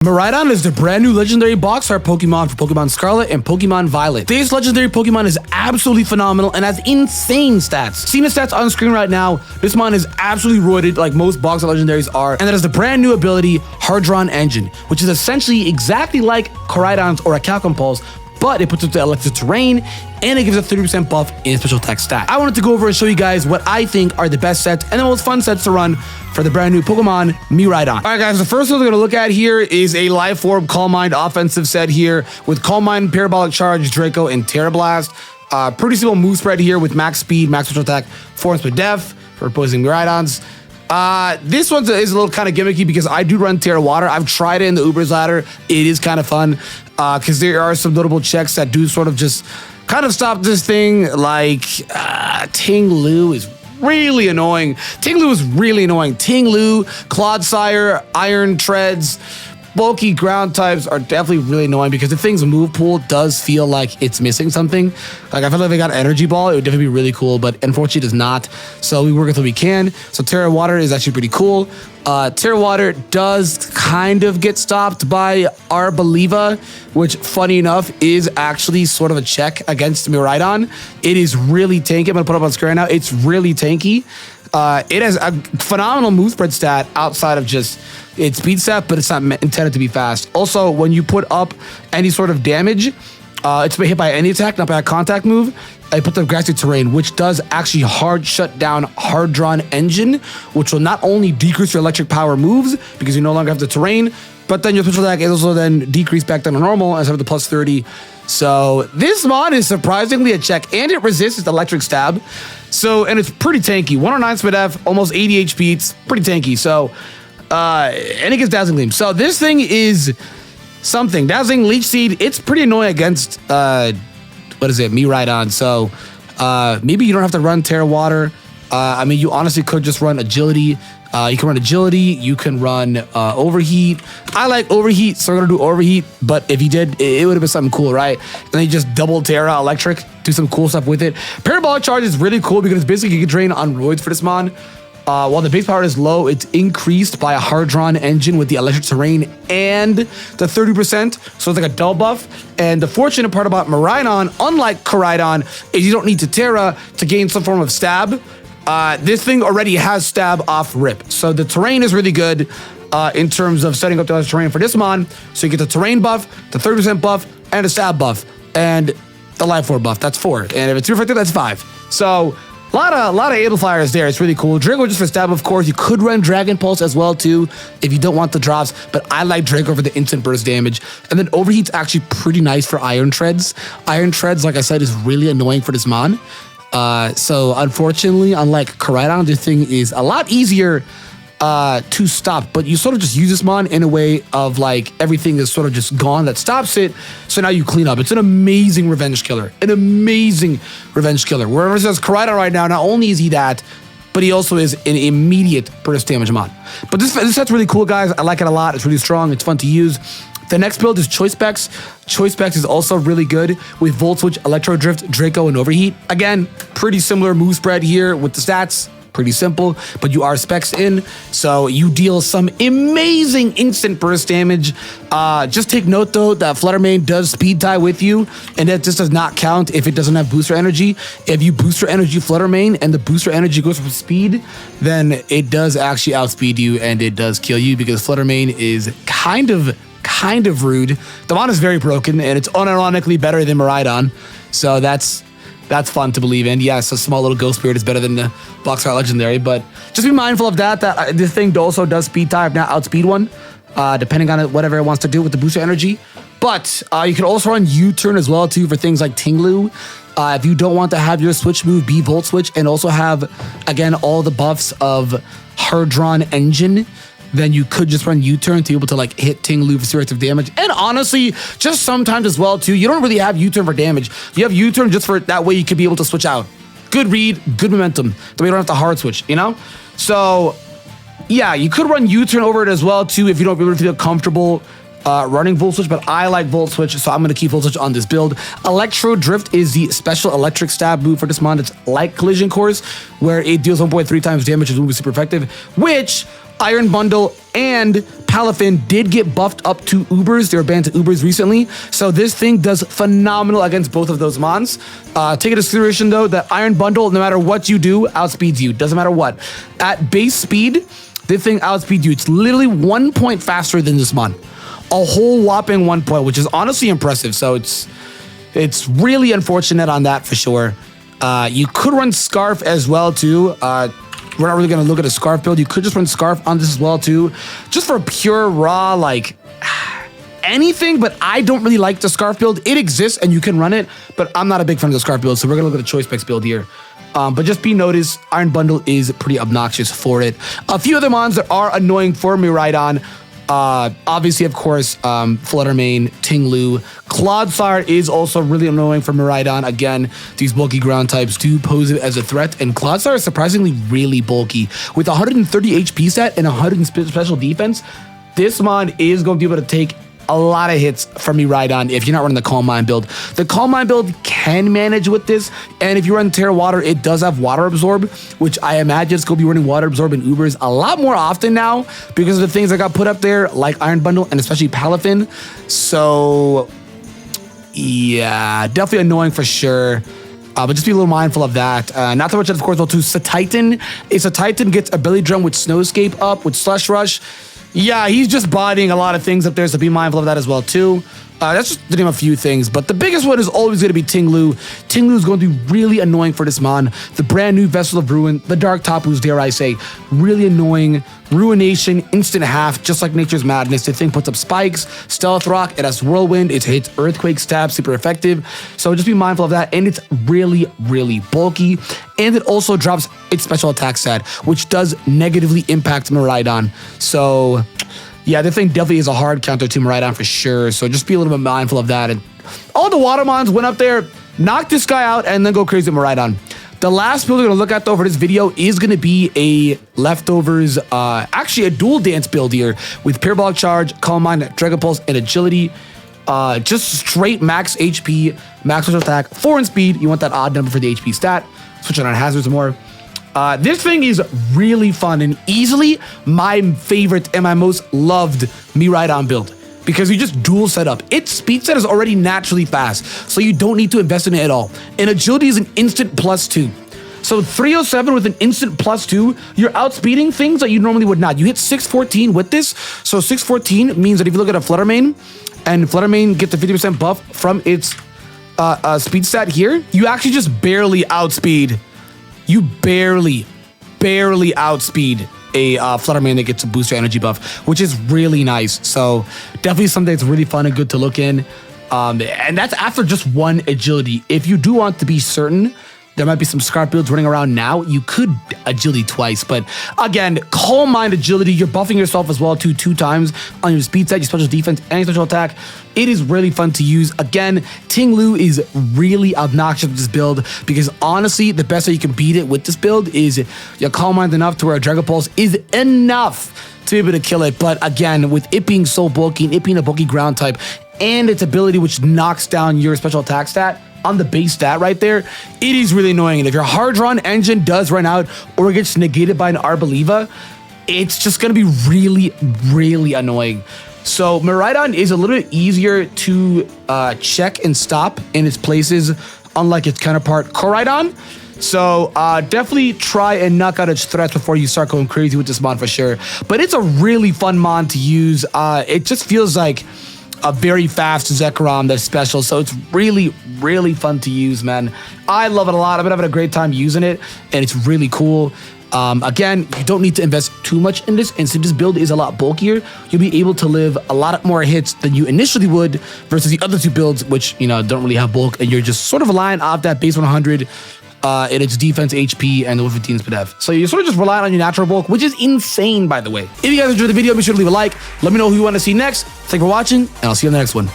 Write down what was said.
Miraidon is the brand new legendary box art Pokemon for Pokemon Scarlet and Pokemon Violet. This legendary Pokemon is absolutely phenomenal and has insane stats. Seeing the stats on screen right now, this mon is absolutely roided like most box art legendaries are, and it has the brand new ability Hard Drawn Engine, which is essentially exactly like Miraidon's or a Calcum Pulse, but it puts it to electric terrain and it gives a 30% buff in special attack stat. I wanted to go over and show you guys what I think are the best sets and the most fun sets to run for the brand new Pokemon Miraidon. All right, guys, the first one we're gonna look at here is a Life Orb Calm Mind offensive set here with Calm Mind, Parabolic Charge, Draco, and Terra Blast. Pretty simple move spread here with max speed, max special attack, 4 with def for opposing Miraidons. This one is a little kind of gimmicky because I do run Terra Water. I've tried it in the Uber's ladder. It is kind of fun because there are some notable checks that do sort of just kind of stop this thing. Like Ting Lu is really annoying. Ting Lu, Clodsire, Iron Treads, bulky ground types are definitely really annoying because the thing's move pool does feel like it's missing something. Like I feel like if they got Energy Ball, it would definitely be really cool, but unfortunately it does not. So we work with what we can. So Terra Water is actually pretty cool. Terra Water does kind of get stopped by Arboliva, which funny enough is actually sort of a check against Miraidon. It is really tanky. I'm gonna put it up on screen right now. It's really tanky. It has a phenomenal move spread stat outside of just its speed stat, but it's not intended to be fast. Also, when you put up any sort of damage, it's been hit by any attack, not by a contact move. I put the grassy terrain, which does actually hard shut down Hard Drawn Engine, which will not only decrease your electric power moves because you no longer have the terrain, but then your special attack is also then decreased back down to normal instead of the plus 30. So this mod is surprisingly a check, and it resists electric stab. So, and it's pretty tanky. 109 speed F, almost 80 HP. It's pretty tanky. So, and it gets Dazzling Gleam. So this thing is something. Dazzling Leech Seed, it's pretty annoying against, Miraidon. So, maybe you don't have to run Terra Water. I mean, you honestly could just run Agility. You can run Agility, you can run Overheat. I like Overheat, so we're gonna do Overheat, but if you did, it would have been something cool, right? And then you just double Terra Electric, do some cool stuff with it. Parabolic Charge is really cool because basically you can drain on roids for this mon. While the base power is low, it's increased by a Hard Drawn Engine with the electric terrain and the 30%, so it's like a double buff. And the fortunate part about Miraidon, unlike Miraidon, is you don't need to Terra to gain some form of stab. This thing already has stab off rip. So the terrain is really good in terms of setting up the terrain for this mon. So you get the terrain buff, the 30% buff, and the stab buff, and the Life Orb buff. That's 4. And if it's reflected, that's 5. So a lot of amplifiers there. It's really cool. Draco just for stab, of course. You could run Dragon Pulse as well too if you don't want the drops, but I like Draco for the instant burst damage. And then Overheat's actually pretty nice for Iron Treads. Iron Treads, like I said, is really annoying for this mon. So unfortunately, unlike Miraidon, this thing is a lot easier to stop, but you sort of just use this mon in a way of like everything is sort of just gone that stops it, so now you clean up. It's an amazing revenge killer. Wherever it says Miraidon right now, not only is he that, but he also is an immediate burst damage mon. But this set's really cool, guys. I like it a lot. It's really strong. It's fun to use. The next build is Choice Specs. Choice Specs is also really good with Volt Switch, Electro Drift, Draco, and Overheat. Again, pretty similar move spread here with the stats. Pretty simple, but you are specs in, so you deal some amazing instant burst damage. Just take note though that Fluttermane does speed tie with you, and that just does not count if it doesn't have booster energy. If you booster energy Fluttermane and the booster energy goes for speed, then it does actually outspeed you and it does kill you because Fluttermane is kind of rude. The mon is very broken and it's unironically better than Miraidon, so that's fun to believe in. Yes, a small little Ghost Spirit is better than the Box Art Legendary, but just be mindful of that this thing also does speed tie, if not outspeed one, depending on whatever it wants to do with the booster energy. But you can also run U-turn as well too for things like Ting Lu. If you don't want to have your switch move be Volt Switch and also have, again, all the buffs of Hard Drawn Engine, then you could just run U-turn to be able to like hit Ting Lu for selective damage. And honestly, just sometimes as well too, you don't really have U-turn for damage. You have U-turn just for that way you could be able to switch out. Good read, good momentum. That way you don't have to hard switch, you know? So yeah, you could run U-turn over it as well too if you don't really feel comfortable running Volt Switch, but I like Volt Switch, so I'm going to keep Volt Switch on this build. Electro Drift is the special electric stab move for this mon. It's like Collision Course, where it deals 1.3 times damage, is super effective, which Iron Bundle and Palafin did get buffed up to Ubers. They were banned to Ubers recently. So this thing does phenomenal against both of those mons. Take into consideration, though, that Iron Bundle, no matter what you do, outspeeds you. Doesn't matter what. At base speed, this thing outspeeds you. It's literally 1 point faster than this mon. A whole whopping 1 point, which is honestly impressive. So it's really unfortunate on that for sure. You could run Scarf as well, too. We're not really going to look at a Scarf build. You could just run Scarf on this as well, too. Just for pure, raw, like, anything, but I don't really like the Scarf build. It exists, and you can run it, but I'm not a big fan of the Scarf build, so we're going to look at the Choice Specs build here. But just be noticed, Iron Bundle is pretty obnoxious for it. A few other mons that are annoying for Miraidon. Obviously, of course, Fluttermane, Tinglu. Clodsire is also really annoying for Miraidon. Again, these bulky ground types do pose it as a threat, and Clodsire is surprisingly really bulky. With 130 HP stat and 100 special defense, this mon is going to be able to take a lot of hits from Miraidon if you're not running the Calm Mind build. The Calm Mind build can manage with this, and if you run Terra Water, it does have Water Absorb, which I imagine it's going to be running Water Absorb in Ubers a lot more often now because of the things that got put up there, like Iron Bundle and especially Palafin. So, yeah, definitely annoying for sure. But just be a little mindful of that. Not so much, of course, though, to Satitan. If Satitan gets Ability Drum with Snowscape up, with Slush Rush, yeah, he's just bodying a lot of things up there, so be mindful of that as well, too. That's just to name a few things, but the biggest one is always going to be Tinglu. Tinglu is going to be really annoying for this mon. The brand new Vessel of Ruin, the Dark Tapus, dare I say, really annoying. Ruination, instant half, just like Nature's Madness. The thing puts up spikes, Stealth Rock, it has Whirlwind, it hits Earthquake, Stab, super effective. So just be mindful of that, and it's really, really bulky. And it also drops its special attack stat, which does negatively impact Miraidon. So yeah, this thing definitely is a hard counter to Miraidon for sure. So just be a little bit mindful of that. And all the water mons went up there, knock this guy out, and then go crazy with Miraidon. The last build we're going to look at, though, for this video is going to be a leftovers, actually a dual dance build here with Parabolic Charge, Calm Mind, Dragon Pulse, and Agility. Just straight max HP, max special attack, 4 in speed. You want that odd number for the HP stat. Switch on hazards more. This thing is really fun and easily my favorite and my most loved Miraidon build because you just dual set up. Its speed set is already naturally fast, so you don't need to invest in it at all. And agility is an instant +2. So 307 with an instant +2, you're outspeeding things that you normally would not. You hit 614 with this. So 614 means that if you look at a Fluttermane and Fluttermane gets a 50% buff from its speed stat here, you actually just barely outspeed. You barely outspeed a Fluttermane that gets a booster energy buff, which is really nice. So definitely something that's really fun and good to look in. And that's after just one agility. If you do want to be certain, there might be some Scarf builds running around now. You could agility twice, but again, Calm Mind agility, you're buffing yourself as well too 2 times on your speed set, your special defense, and your special attack. It is really fun to use. Again, Tinglu is really obnoxious with this build because honestly, the best way you can beat it with this build is your Calm Mind enough to where a Dragon Pulse is enough to be able to kill it. But again, with it being so bulky and it being a bulky ground type and its ability which knocks down your special attack stat, on the base stat right there, it is really annoying. And if your hard drawn engine does run out or gets negated by an Arbaliva, it's just going to be really, really annoying. So Miraidon is a little bit easier to check and stop in its places, unlike its counterpart Koraidon. So definitely try and knock out its threats before you start going crazy with this mon for sure. But it's a really fun mon to use. It just feels like a very fast Zekrom that's special, so it's really, really fun to use, man. I love it a lot. I've been having a great time using it, and it's really cool. Again, you don't need to invest too much in this, and since this build is a lot bulkier, you'll be able to live a lot more hits than you initially would versus the other 2 builds, which, you know, don't really have bulk, and you're just sort of relying off that base 100 in its defense, HP, and the 115 speed dev. So you're sort of just relying on your natural bulk, which is insane, by the way. If you guys enjoyed the video, be sure to leave a like. Let me know who you want to see next. Thank you for watching, and I'll see you in the next one.